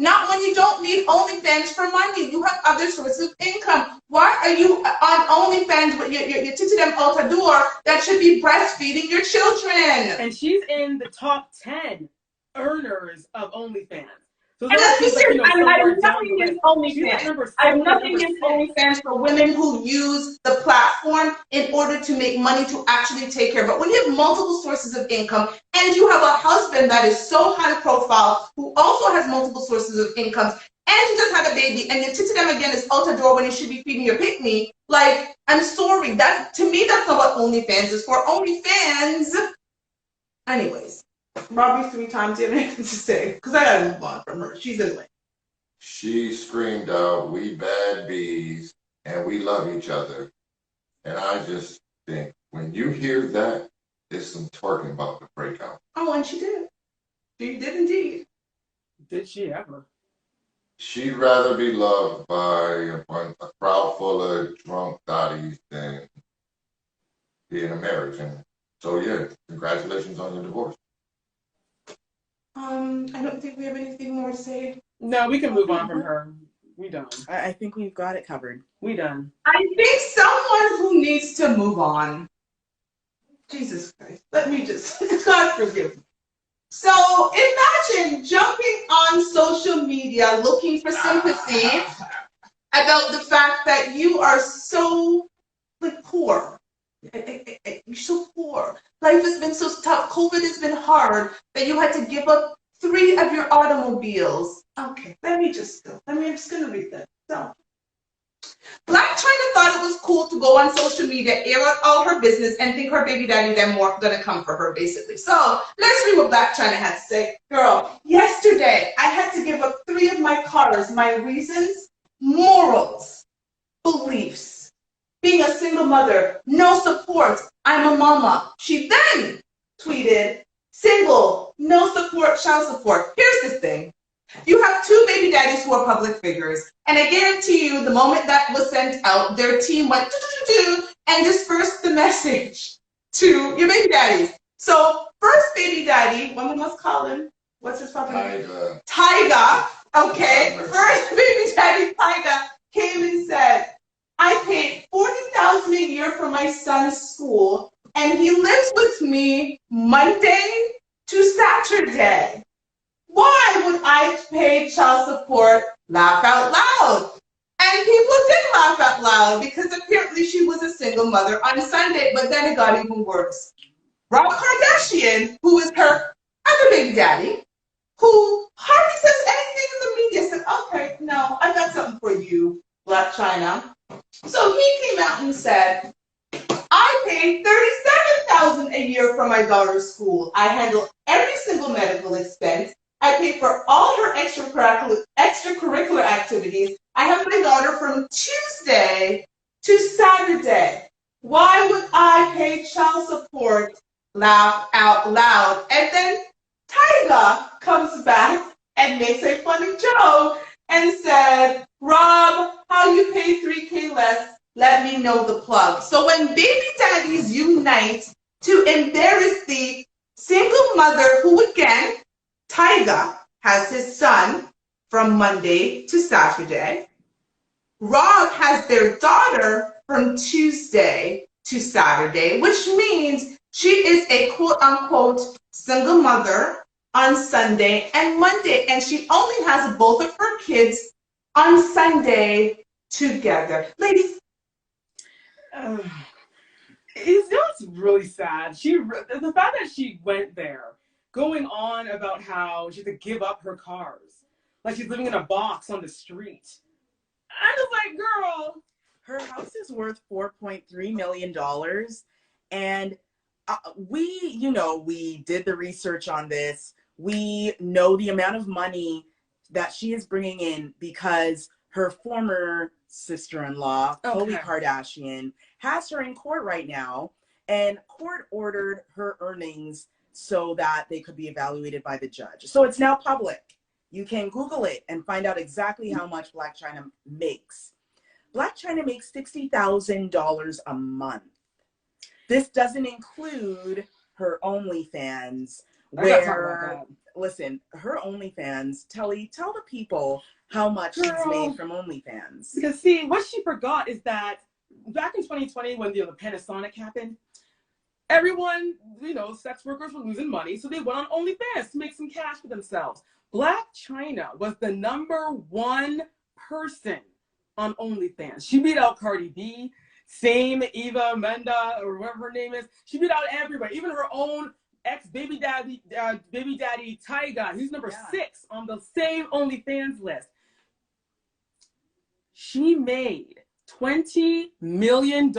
D: Not when you don't need OnlyFans for money. You have other sources of income. Why are you on OnlyFans with your titty them out the door that should be breastfeeding your children?
F: And she's in the top 10 earners of OnlyFans. So
D: and let's be serious, I have nothing against OnlyFans. I have nothing against OnlyFans for women who use the platform in order to make money to actually take care. But when you have multiple sources of income and you have a husband that is so high profile who also has multiple sources of income, and you just had a baby and you titty them again is out the door when you should be feeding your picnic, like, I'm sorry, that to me that's not what OnlyFans is for. OnlyFans, anyways.
B: Robbie 3 times. You have anything to say? Because I gotta move on from her. She's annoying.
E: She screamed out, "We bad bees and we love each other." And I just think when you hear that, there's some twerking about to break out.
B: Oh, and she did. She did indeed.
F: Did she ever?
E: She'd rather be loved by a crowd full of drunk dotties than be in a marriage. And so, yeah, congratulations on your divorce.
B: I don't think we have anything more to say.
F: No, we can move on from her. We done.
C: I think we've got it covered.
F: We done.
B: I think someone who needs to move on. Jesus Christ. Let me just, God forgive me. So imagine jumping on social media looking for sympathy about the fact that you are so poor. You're so poor. Life has been so tough. COVID has been hard that you had to give up 3 of your automobiles. Okay, I'm just going to read that. So, Black China thought it was cool to go on social media, air out all her business, and think her baby daddy then weren't going to come for her, basically. So, let's read what Black China had to say. Girl, yesterday, I had to give up 3 of my cars. My reasons? Morals, beliefs, being a single mother, no support, I'm a mama. She then tweeted, single, no support, child support. Here's the thing. You have 2 baby daddies who are public figures, and I guarantee you the moment that was sent out, their team went and dispersed the message to your baby daddies. So first baby daddy, what we must call him, what's his proper name? Tyga. Okay, first baby daddy Tyga came and said, I paid $40,000 a year for my son's school, and he lives with me Monday to Saturday. Why would I pay child support? Laugh out loud. And people did laugh out loud because apparently she was a single mother on Sunday, but then it got even worse. Rob Kardashian, who is her other baby daddy, who hardly says anything in the media, said, okay, no, I got something for you, Black China. So he came out and said, I paid $37,000 a year for my daughter's school. I handle every single medical expense. I pay for all her extracurricular activities. I have my daughter from Tuesday to Saturday. Why would I pay child support? Laugh out loud. And then Tyga comes back and makes a funny joke and said, Rob, how you pay $3K less? Let me know the plug. So when baby daddies unite to embarrass the single mother who, again, Tyga has his son from Monday to Saturday. Rob has their daughter from Tuesday to Saturday, which means she is a quote-unquote single mother on Sunday and Monday, and she only has both of her kids on Sunday together. Ladies,
F: it's really sad. The fact that she went there, going on about how she had to give up her cars, like she's living in a box on the street. I'm just like, girl.
C: Her house is worth $4.3 million. And we did the research on this. We know the amount of money that she is bringing in because her former sister-in-law, Khloe Kardashian, has her in court right now. And court ordered her earnings so that they could be evaluated by the judge. So it's now public. You can Google it and find out exactly how much Black China makes. Black China makes $60,000 a month. This doesn't include her OnlyFans, where, listen, her OnlyFans, tell the people how much she's made from OnlyFans.
F: Because see, what she forgot is that back in 2020 when the Panasonic happened, everyone, sex workers were losing money, so they went on OnlyFans to make some cash for themselves. Black China was the #1 person on OnlyFans. She beat out Cardi B, same Eva Mendes, or whatever her name is. She beat out everybody, even her own ex-baby daddy, Tyga. He's number 6 on the same OnlyFans list. She made $20 million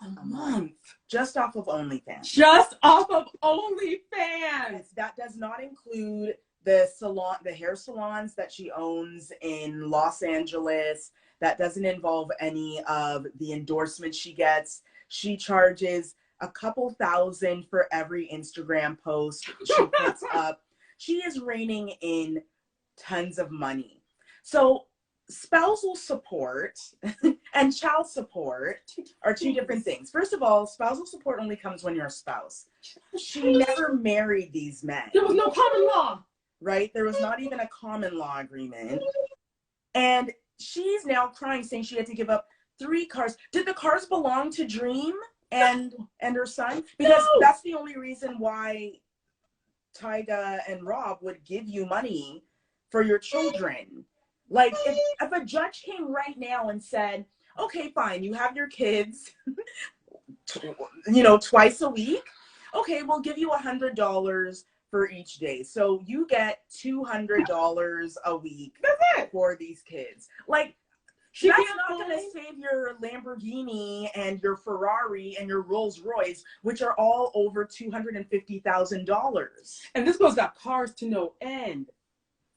F: A month.
C: Just off of OnlyFans.
F: Just off of OnlyFans.
C: That does not include the hair salons that she owns in Los Angeles. That doesn't involve any of the endorsements she gets. She charges a couple thousand for every Instagram post she puts up. She is reining in tons of money. So spousal support and child support are two different things. First of all, spousal support only comes when you're a spouse. She never married these men.
F: There was no common law.
C: Right? There was not even a common law agreement. And she's now crying, saying she had to give up 3 cars. Did the cars belong to Dream and her son? Because that's the only reason why Tyga and Rob would give you money for your children. Like, if a judge came right now and said, okay, fine, you have your kids, twice a week. Okay, we'll give you $100 for each day. So you get $200 a week for these kids. Like, that's not going to save your Lamborghini and your Ferrari and your Rolls Royce, which are all over $250,000.
F: And this girl's got cars to no end.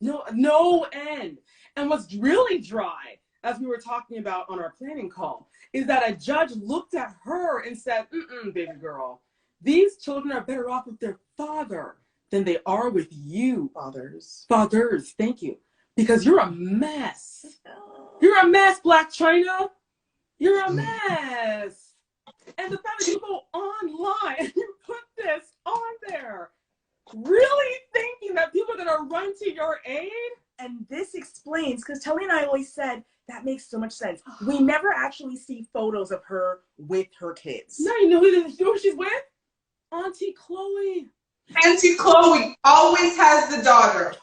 F: No end. And what's really dry, as we were talking about on our planning call, is that a judge looked at her and said, baby girl, these children are better off with their father than they are with you. Fathers, thank you. Because you're a mess. You're a mess, Black China. You're a mess. And the fact that you go online and you put this on there, really thinking that people are going to run to your aid?
C: And this explains, because Telly and I always said, that makes so much sense. We never actually see photos of her with her kids.
F: No, you know who she's with? Auntie Chloe.
D: Auntie Chloe always has the daughter.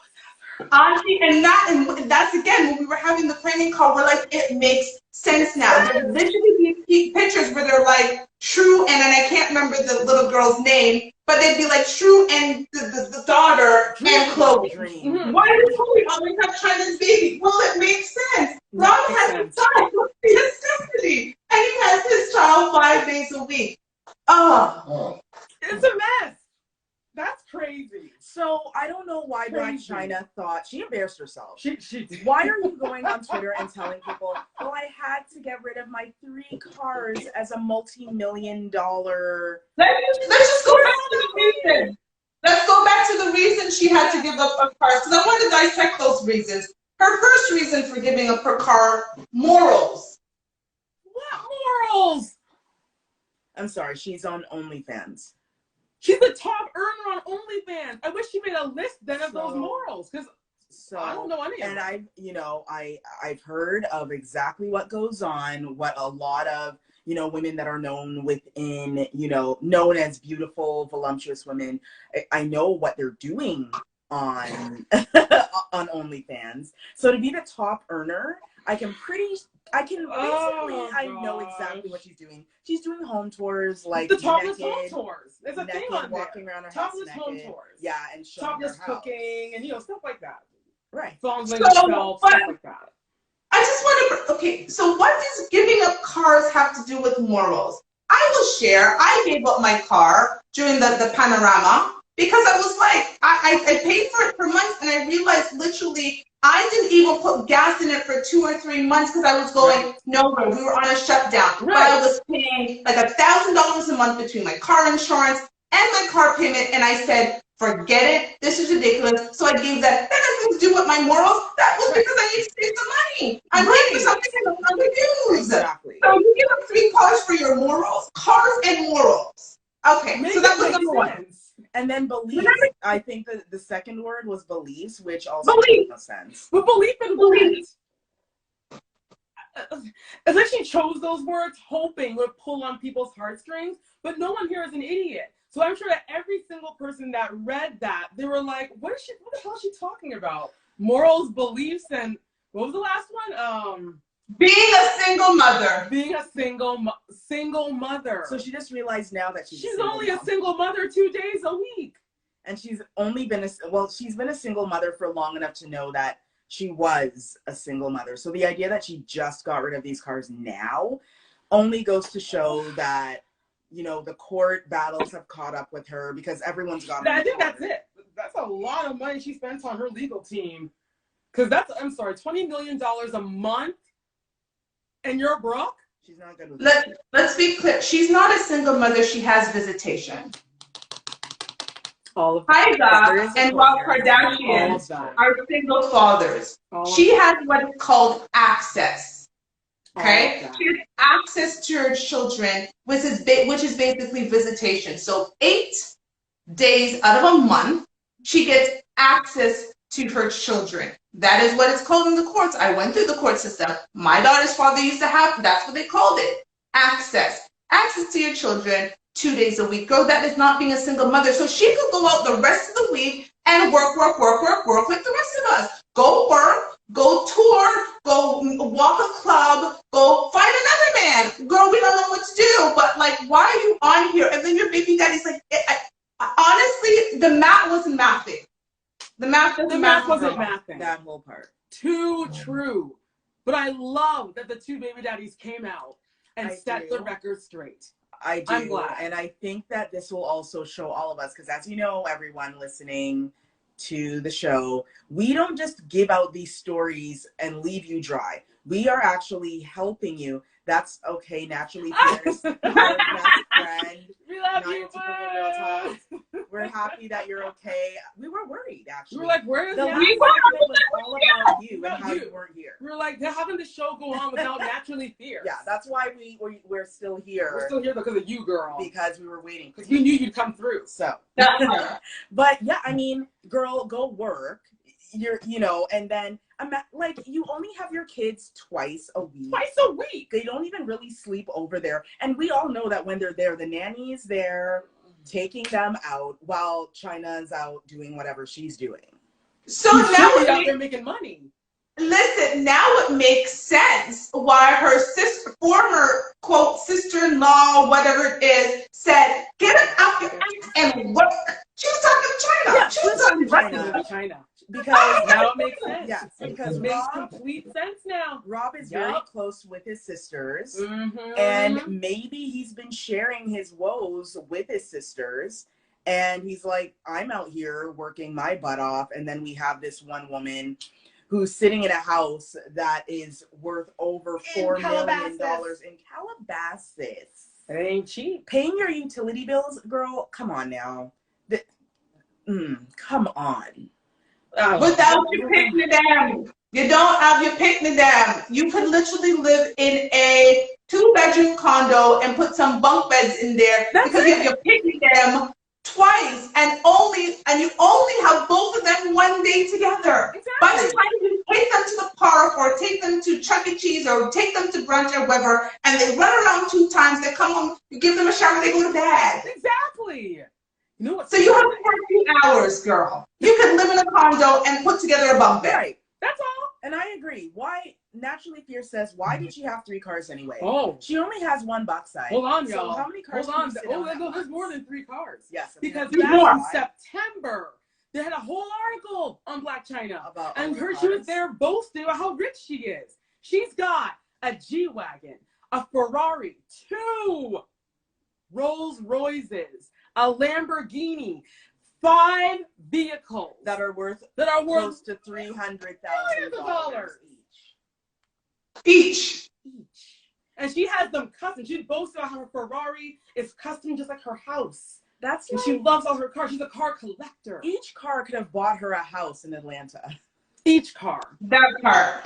D: Auntie, and that's again, when we were having the planning call, we're like, it makes sense now. There's literally these pictures where they're like, True, and I can't remember the little girl's name, but they'd be like True and the daughter and Chloe.
C: Mm-hmm.
D: Why does Chloe always have China's baby? Well, it makes sense. Rob has a child, he has Stephanie, and he has his child 5 days a week.
F: It's a mess. That's crazy.
C: So I don't know why Black China thought she embarrassed herself.
F: She
C: Why are you going on Twitter and telling people, well, I had to get rid of my 3 cars as a multi-million-dollar.
D: Let's just go back to the reason. Let's go back to the reason she had to give up her cars, because I want to dissect those reasons. Her first reason for giving up her car, morals.
F: What morals?
C: I'm sorry, she's on OnlyFans.
F: She's the top earner on OnlyFans. I wish she made a list then of those morals, because I don't know any of them.
C: And I've heard of exactly what goes on, what a lot of women that are known within, known as beautiful, voluptuous women. I know what they're doing on on OnlyFans. So to be the top earner, I know exactly what she's doing. She's doing home tours, like
F: the topless home tours. There's a thing on there.
C: Walking around her
F: topless
C: house
F: home
C: naked.
F: tours.
C: Yeah, and showing
F: topless
C: her house.
F: cooking and stuff like that.
C: Right.
F: Songs like herself, stuff like that.
D: I just want to. Okay, so what does giving up cars have to do with morals? I will share. I gave up my car during the panorama because I was like, I paid for it for months, and I realized literally I didn't even put gas in it for 2 or 3 months because I was going nowhere. We were on a shutdown. But I was paying like $1,000 a month between my car insurance and my car payment, and I said, forget it. This is ridiculous. So I gave that. That has nothing to do with my morals. That was because I need to save some money. I'm waiting for something I don't want to use.
C: Exactly.
D: So you give up 3 cars for your morals? Cars and morals. Okay, so that was number 1.
C: And then beliefs. I think that the second word was beliefs, which also makes no sense.
F: But belief in beliefs. It's like she chose those words hoping would pull on people's heartstrings, but no one here is an idiot. So I'm sure that every single person that read that, they were like, what the hell is she talking about? Morals, beliefs, and what was the last one?
D: Being a single mother.
F: Being a single mother.
C: So she just realized now that she's
F: only a single mother 2 days a week.
C: And she's only been she's been a single mother for long enough to know that she was a single mother. So the idea that she just got rid of these cars now, only goes to show that, you know, the court battles have caught up with her because everyone's got.
F: I think that's it. That's a lot of money she spends on her legal team. Because that's, I'm sorry, $20 million a month, and you're broke?
C: She's not good with
D: Let's be clear. She's not a single mother. She has visitation.
F: All of
D: Tyga and Rob Kardashian are single fathers. She has what is called access. Okay? She has access to her children, which is basically visitation. So 8 days out of a month, she gets access to her children. That is what it's called in the courts. I went through the court system. My daughter's father used to have, that's what they called it. Access. Access to your children 2 days a week. Girl, that is not being a single mother. So she could go out the rest of the week and work like the rest of us. Go work, go tour, go walk a club, go find another man. Girl, we don't know what to do, but like, why are you on here? And then your baby daddy's like, honestly, the math wasn't mathing. The math wasn't mathing.
C: that whole part.
F: Too true. But I love that the two baby daddies came out and set the record straight.
C: I do.
F: I'm glad.
C: And I think that this will also show all of us, because as you know, everyone listening to the show, we don't just give out these stories and leave you dry. We are actually helping you. That's okay. Naturally, Fierce, our best friend.
F: We love you,
C: Talk. We're happy that you're okay. We were worried, actually.
F: We were like, where is
C: the
F: that?
C: last segment was all about you and how you weren't here.
F: We were like, they're having the show go on without Naturally Fierce.
C: Yeah, that's why we're still here.
F: We're still here because of you, girl.
C: Because we were waiting.
F: Because we knew you'd come through.
C: So, but yeah, I mean, girl, go work. You know, and then like, you only have your kids twice a week. They don't even really sleep over there. And we all know that when they're there, the nanny's there taking them out while China's out doing whatever she's doing.
D: So now
F: they're making money.
D: Listen, now it makes sense why her former quote sister-in-law, whatever it is, said, "Get it out your ass and work." She was talking to China.
C: Yeah,
D: she was talking to
F: China.
C: Because
F: now it makes sense.
C: Yes, because
F: it makes complete sense now.
C: Rob is very close with his sisters,
F: mm-hmm.
C: and maybe he's been sharing his woes with his sisters. And he's like, I'm out here working my butt off, and then we have this one woman who's sitting in a house that is worth over $4 million in Calabasas.
F: It ain't cheap.
C: Paying your utility bills, girl, come on now. Come on.
D: Without your picnic dam. You don't have your picnic dam. You could literally live in a 2-bedroom condo and put some bunk beds in there because you have your picnic dam twice and you only have both of them one day together. Exactly. By the time you take them to the park or take them to Chuck E. Cheese or take them to brunch or whatever, and they run around 2 times, they come home, you give them a shower, they go to bed.
F: Exactly. You know what?
D: So you have to work 2 hours, girl. You can live in a condo and put together a bunk bed.
C: Right.
F: That's all.
C: And I agree. Why? Naturally Fierce says, why did she have 3 cars anyway?
F: Oh.
C: She only has 1 box side.
F: Hold on, y'all.
C: So how many cars?
F: Hold on. There's more than 3 cars.
C: Yes.
F: Because back in September, they had a whole article on Black China
C: about
F: she was there boasting about how rich she is. She's got a G-Wagon, a Ferrari, 2 Rolls Royces, a Lamborghini, 5 vehicles
C: that are worth close to $300,000 each.
F: And she has them custom. She boasts about how her Ferrari is custom just like her house.
C: And
F: she loves all her cars. She's a car collector.
C: Each car could have bought her a house in Atlanta.
F: Each car.
D: That car.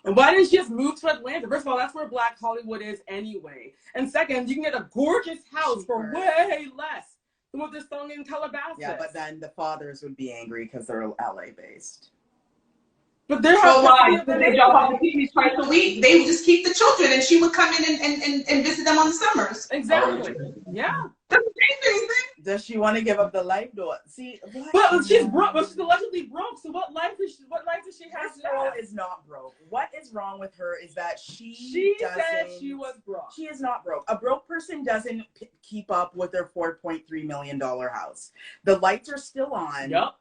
F: And why didn't she just move to Atlanta? First of all, that's where Black Hollywood is anyway. And second, you can get a gorgeous house for way less than what they're selling in Calabasas.
C: Yeah, but then the fathers would be angry because they're LA based.
F: But they're
D: why? Because they drop off the picnics twice a week. They would just keep the children, and she would come in and visit them on the summers.
F: Exactly. Yeah.
D: Doesn't change anything.
C: Does she want to give up the life? See,
F: but she's broke. But she's allegedly broke. So what life does she have?
C: This girl is not broke. What is wrong with her is that she
F: said she was broke.
C: She is not broke. A broke person doesn't keep up with their $4.3 million house. The lights are still on.
F: Yep.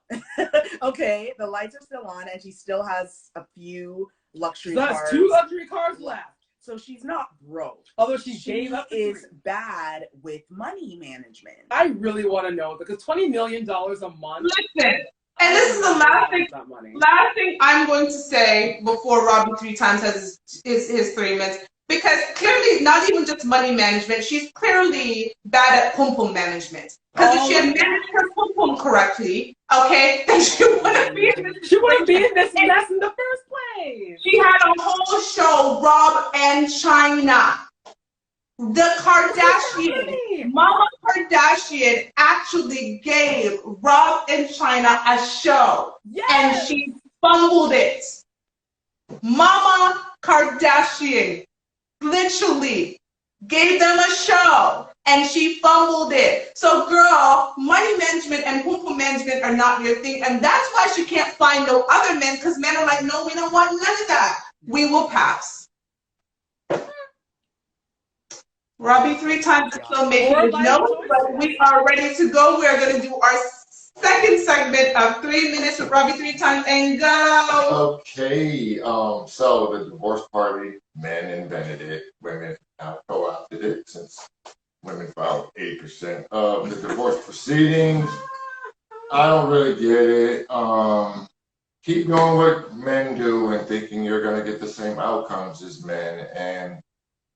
C: Okay, the lights are still on, and she still has a few luxury
F: cars. 2 luxury cars left.
C: So she's not broke.
F: Although she gave up
C: is bad with money management.
F: I really want to know because $20 million a month.
D: Listen, and this is the last thing I'm going to say before Robbie 3 times has his 3 minutes. Because clearly, not even just money management, she's clearly bad at pum-pum management. Because if she had managed her pum-pum correctly, okay, then she wouldn't be in this
F: mess in the first place.
D: She had a whole show, Rob and China. The Kardashian, Mama Kardashian actually gave Rob and China a show. Yes. And she fumbled it. Mama Kardashian literally gave them a show and she fumbled it. So girl, money management and pum-pum management are not your thing. And that's why she can't find no other men, because men are like, no, we don't want none of that. We will pass. Robbie 3 times is still making his notes, but we are ready to go. We are going to do our second segment of 3 minutes with Robbie 3 times and go.
E: Okay, so the divorce party, men invented it, women have co-opted it since women filed 80% of the divorce proceedings. I don't really get it. Keep doing what men do and thinking you're going to get the same outcomes as men and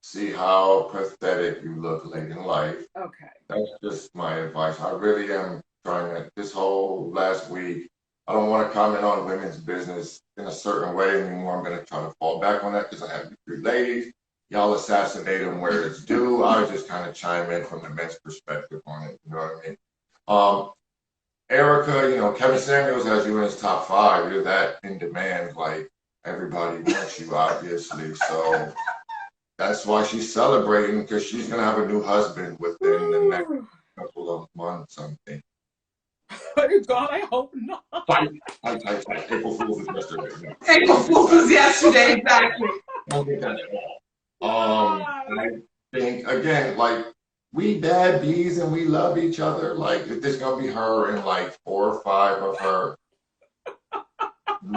E: see how pathetic you look late in life.
F: Okay.
E: That's just my advice. I really am trying to, this whole last week, I don't want to comment on women's business in a certain way anymore. I'm going to try to fall back on that because I have 3 ladies. Y'all assassinate them where it's due. I just kind of chime in from the men's perspective on it. You know what I mean? Erica, you know, Kevin Samuels has you in his top 5. You're that in demand. Like, everybody wants you, obviously. So that's why she's celebrating, because she's going to have a new husband within the next couple of months, I think.
F: God, I hope not.
E: April Fool's was yesterday.
D: April Fool's was yesterday, exactly.
E: I think, again, like, we bad bees and we love each other. Like, if there's going to be her and like 4 or 5 of her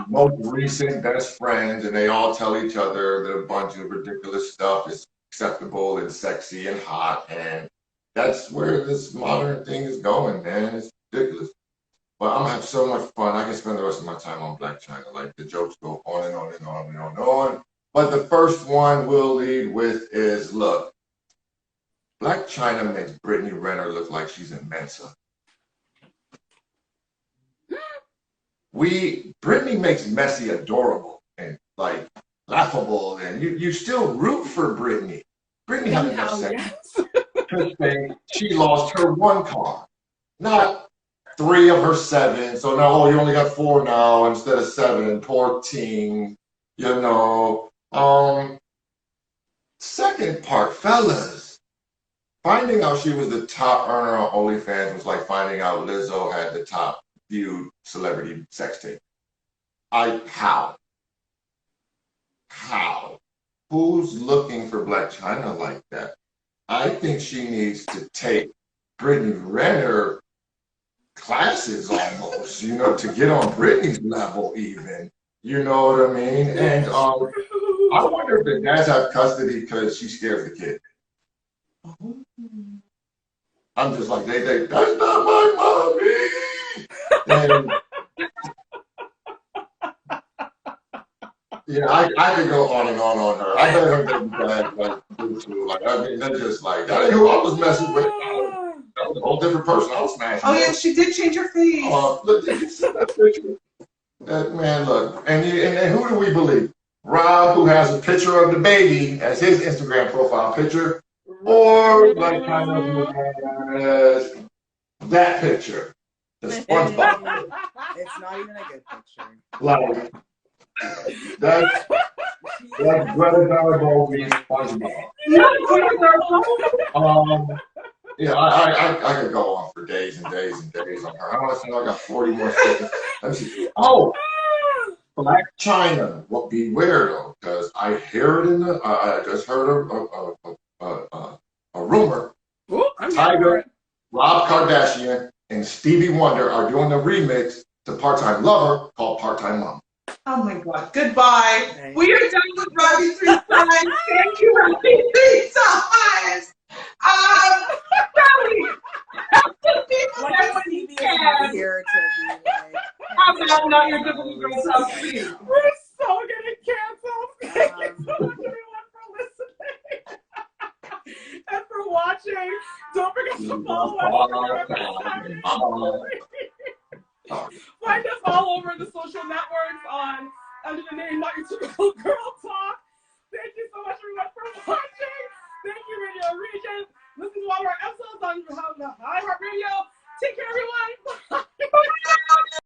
E: most recent best friends, and they all tell each other that a bunch of ridiculous stuff is acceptable and sexy and hot, and that's where this modern thing is going, man. It's ridiculous. But I'm gonna have so much fun. I can spend the rest of my time on Black China. Like, the jokes go on and on and on and on and on. But the first one we'll lead with is, look, Black China makes Brittany Renner look like she's in Mensa. Brittany makes Messi adorable and like laughable, and you still root for Brittany. Brittany had enough sex. She lost her 1 car, not 3 of her 7. So now, you only got 4 now instead of 7. Poor team, you know. Second part, fellas. Finding out she was the top earner on OnlyFans was like finding out Lizzo had the top viewed celebrity sex tape. How? Who's looking for Black China like that? I think she needs to take Brittany Renner classes almost, you know, to get on Brittany's level even. You know what I mean? And I wonder if the dads have custody because she scares the kid. I'm just like, they that's not my mommy. And yeah, I could go on and on her. I bet her baby dad like do too. Like, I mean, they're just like, that ain't who I was messing with. That was a whole different person I was smashing.
D: Oh yeah, she did change her face.
E: Look, did you see that picture? That man, look, and who do we believe? Rob, who has a picture of the baby as his Instagram profile picture, or like kind of who has that picture, the SpongeBob.
C: It's not even a good picture.
E: Like, that's Greta Garbo being SpongeBob. Yeah, I could go on for days and days and days on her. I want to say I got 40 more seconds. Let me see. Oh, Black China. Well, beware though, because I hear it in the. I just heard a rumor.
F: Ooh,
E: Tiger, Rob Kardashian, and Stevie Wonder are doing a remix to Part-Time Lover called Part-Time Mom.
D: Oh my God. Goodbye.
C: Okay.
D: We are done with Robbie Three Times. Thank you, Robbie Three Times. Robbie, people
C: Like
D: that
C: a
D: when you
C: CB is never
D: can.
C: here to be like.
D: How about not your
C: cancel
D: typical
C: my
D: girl
C: host.
D: talk, please?
F: We're so getting canceled. Thank you so much, everyone, for listening and for watching. Don't forget to follow us for Saturday. Find us all over the social networks under the name Not Your Typical Girl Talk. Thank you so much, everyone, for watching. Thank you, Radio Region. Listen to all our episodes on the iHeartRadio. Take care, everyone. Bye.